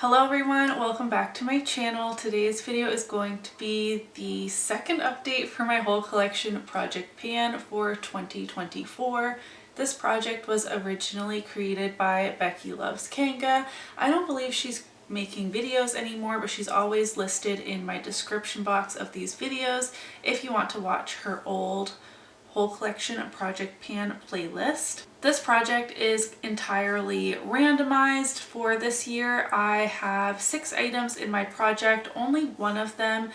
Hello everyone, welcome back to my channel. Today's video is going to be the second update for my whole collection Project Pan for 2024. This project was originally created by Becky Loves Kanga. I don't believe she's making videos anymore, but she's always listed in my description box of these videos if you want to watch her old whole collection of Project Pan playlist. This project is entirely randomized for this year. I have 6 items in my project. Only one of them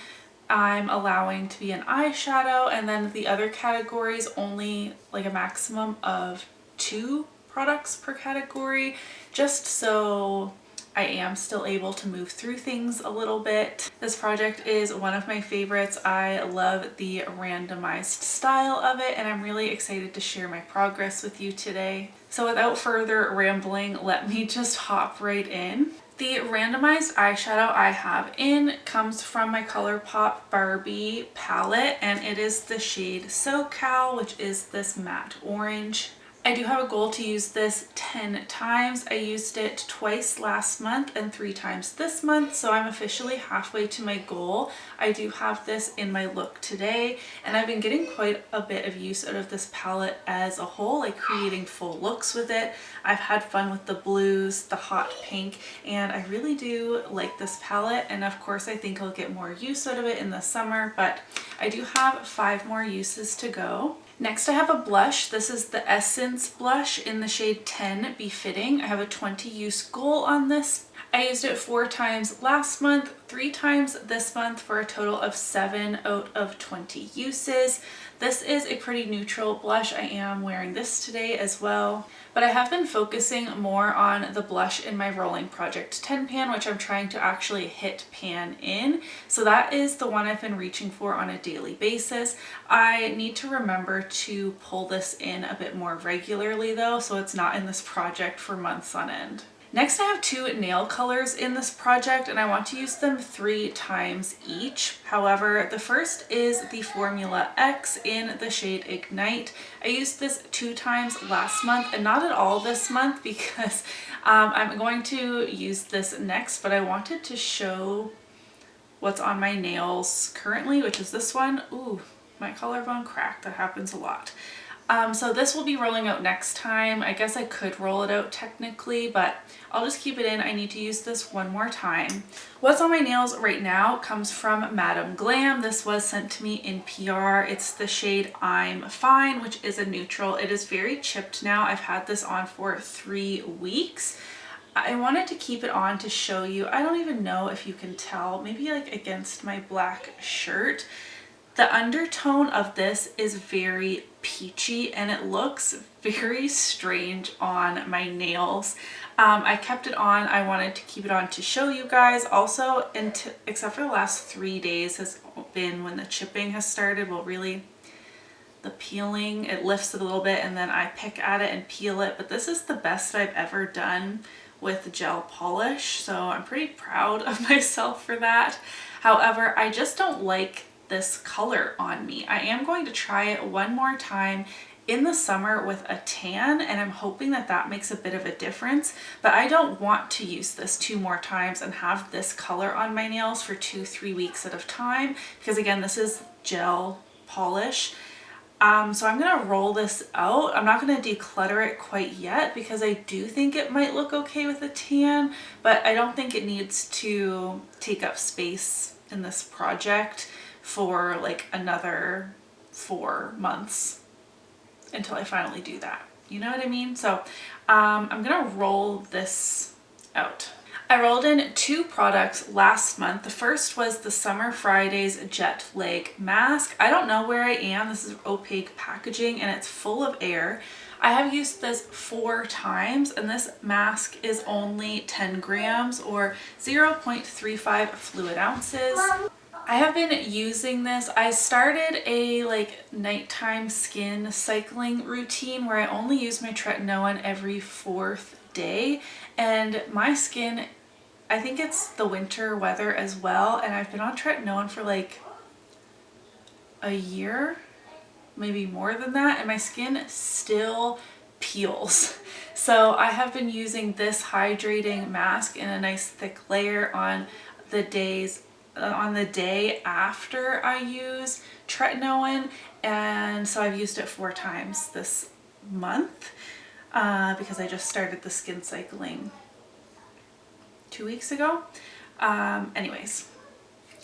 I'm allowing to be an eyeshadow, and then the other categories only like a maximum of 2 products per category, just so I am still able to move through things a little bit. This project is one of my favorites. I love the randomized style of it, and I'm really excited to share my progress with you today. So without further rambling, let me just hop right in. The randomized eyeshadow I have in comes from my Colourpop Barbie palette, and it is the shade SoCal, which is this matte orange. I do have a goal to use this 10 times. I used it twice last month and 3 times this month, so I'm officially halfway to my goal. I do have this in my look today, and I've been getting quite a bit of use out of this palette as a whole, like creating full looks with it. I've had fun with the blues, the hot pink, and I really do like this palette, and of course I think I'll get more use out of it in the summer, but I do have 5 more uses to go. Next I have a blush. This is the Essence blush in the shade 10 Befitting. I have a 20 use goal on this. I used it 4 times last month, 3 times this month for a total of 7 out of 20 uses. This is a pretty neutral blush. I am wearing this today as well, but I have been focusing more on the blush in my Rolling Project 10 pan, which I'm trying to actually hit pan in. So that is the one I've been reaching for on a daily basis. I need to remember to pull this in a bit more regularly though, so it's not in this project for months on end. Next I have 2 nail colors in this project, and I want to use them 3 times each. However, the first is the Formula X in the shade Ignite. I used this 2 times last month and not at all this month because I'm going to use this next, but I wanted to show what's on my nails currently, which is this one. Ooh, my collarbone cracked. That happens a lot. So this will be rolling out next time. I guess I could roll it out technically, but I'll just keep it in. I need to use this one more time. What's on my nails right now comes from Madam Glam. This was sent to me in PR. It's the shade I'm Fine, which is a neutral. It is very chipped now. I've had this on for 3 weeks. I wanted to keep it on to show you. I don't even know if you can tell, maybe like against my black shirt. The undertone of this is very peachy and it looks very strange on my nails. I kept it on. I wanted to keep it on to show you guys. Also, except for the last 3 days has been when the chipping has started. Well, really the peeling, it lifts it a little bit and then I pick at it and peel it. But this is the best I've ever done with gel polish, so I'm pretty proud of myself for that. However, I just don't like this color on me. I am going to try it one more time in the summer with a tan, and I'm hoping that that makes a bit of a difference, but I don't want to use this 2 more times and have this color on my nails for 2-3 weeks at a time, because again, this is gel polish. So I'm gonna roll this out. I'm not gonna declutter it quite yet because I do think it might look okay with a tan, but I don't think it needs to take up space in this project for like another 4 months until I finally do that. You know what I mean? So I'm gonna roll this out. I rolled in 2 products last month. The first was the Summer Fridays Jet Lag Mask. I don't know where I am. This is opaque packaging and it's full of air. I have used this 4 times, and this mask is only 10 grams or 0.35 fluid ounces. I have been using this. I started a like nighttime skin cycling routine where I only use my tretinoin every 4th day, and my skin, I think it's the winter weather as well, and I've been on tretinoin for like a year, maybe more than that, and my skin still peels. So I have been using this hydrating mask in a nice thick layer on the day after I use tretinoin, and so I've used it 4 times this month because I just started the skin cycling 2 weeks ago. Anyways,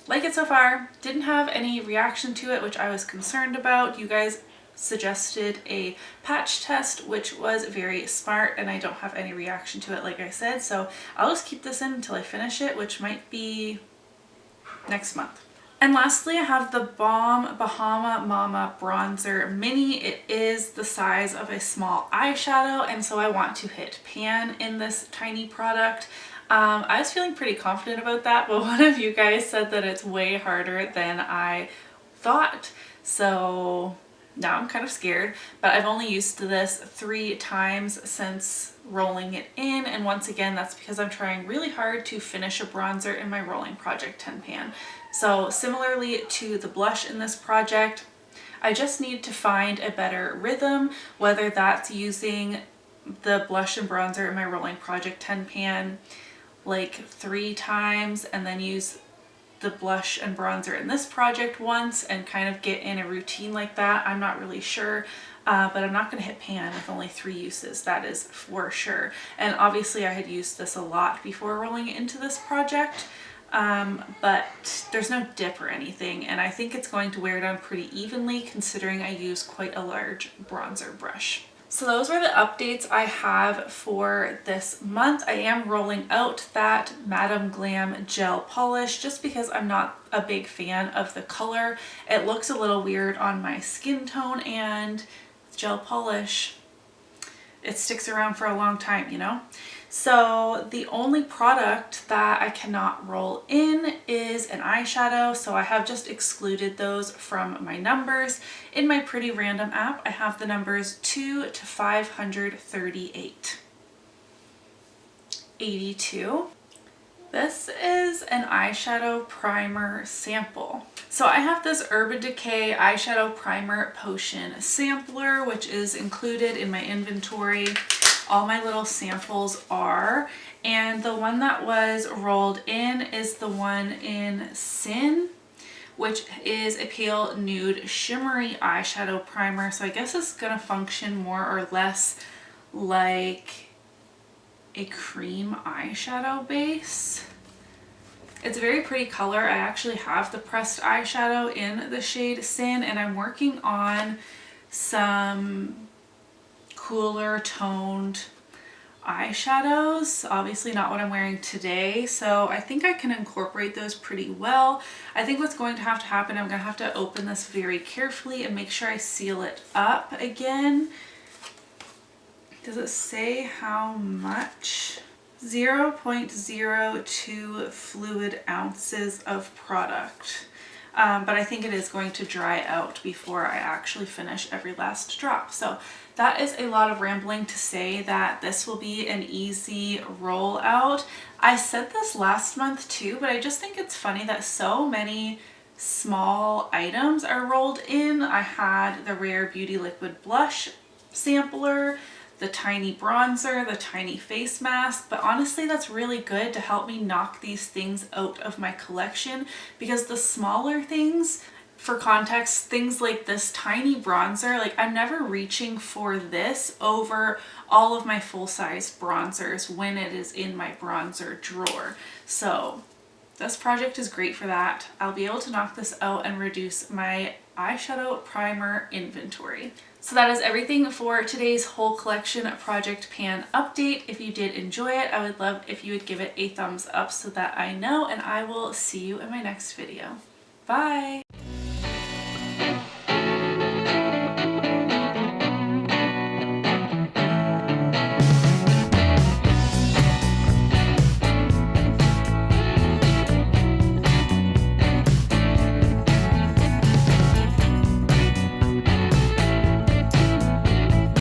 like it so far. Didn't have any reaction to it, which I was concerned about. You guys suggested a patch test, which was very smart, and I don't have any reaction to it, like I said, so I'll just keep this in until I finish it, which might be next month. And lastly, I have the Balm Bahama Mama Bronzer Mini. It is the size of a small eyeshadow, and so I want to hit pan in this tiny product. I was feeling pretty confident about that, but one of you guys said that it's way harder than I thought, so now I'm kind of scared. But I've only used this 3 times since rolling it in, and once again that's because I'm trying really hard to finish a bronzer in my Rolling Project 10 pan. So similarly to the blush in this project, I just need to find a better rhythm, whether that's using the blush and bronzer in my Rolling Project 10 pan like 3 times and then use the blush and bronzer in this project once and kind of get in a routine like that. I'm not really sure, but I'm not going to hit pan with only 3 uses, that is for sure. And obviously I had used this a lot before rolling it into this project, but there's no dip or anything, and I think it's going to wear down pretty evenly considering I use quite a large bronzer brush. So those were the updates I have for this month. I am rolling out that Madam Glam gel polish just because I'm not a big fan of the color. It looks a little weird on my skin tone, and gel polish, it sticks around for a long time, you know? So the only product that I cannot roll in is an eyeshadow, so I have just excluded those from my numbers. In my Pretty Random app, I have the numbers 2 to 538. 82. This is an eyeshadow primer sample. So I have this Urban Decay eyeshadow primer potion sampler, which is included in my inventory. All my little samples are, and the one that was rolled in is the one in Sin, which is a pale nude shimmery eyeshadow primer. So I guess it's gonna function more or less like a cream eyeshadow base. It's a very pretty color. I actually have the pressed eyeshadow in the shade Sin, and I'm working on some cooler toned eyeshadows. Obviously not what I'm wearing today, so I think I can incorporate those pretty well. I think what's going to happen, I'm going to have to open this very carefully and make sure I seal it up again. Does it say how much? 0.02 fluid ounces of product. But I think it is going to dry out before I actually finish every last drop. So that is a lot of rambling to say that this will be an easy rollout. I said this last month too, but I just think it's funny that so many small items are rolled in. I had the Rare Beauty Liquid Blush sampler, the tiny bronzer, the tiny face mask, but honestly that's really good to help me knock these things out of my collection, because the smaller things, for context, things like this tiny bronzer, like I'm never reaching for this over all of my full-size bronzers when it is in my bronzer drawer. So this project is great for that. I'll be able to knock this out and reduce my eyeshadow primer inventory. So that is everything for today's whole collection project pan update. If you did enjoy it, I would love if you would give it a thumbs up so that I know, and I will see you in my next video. Bye!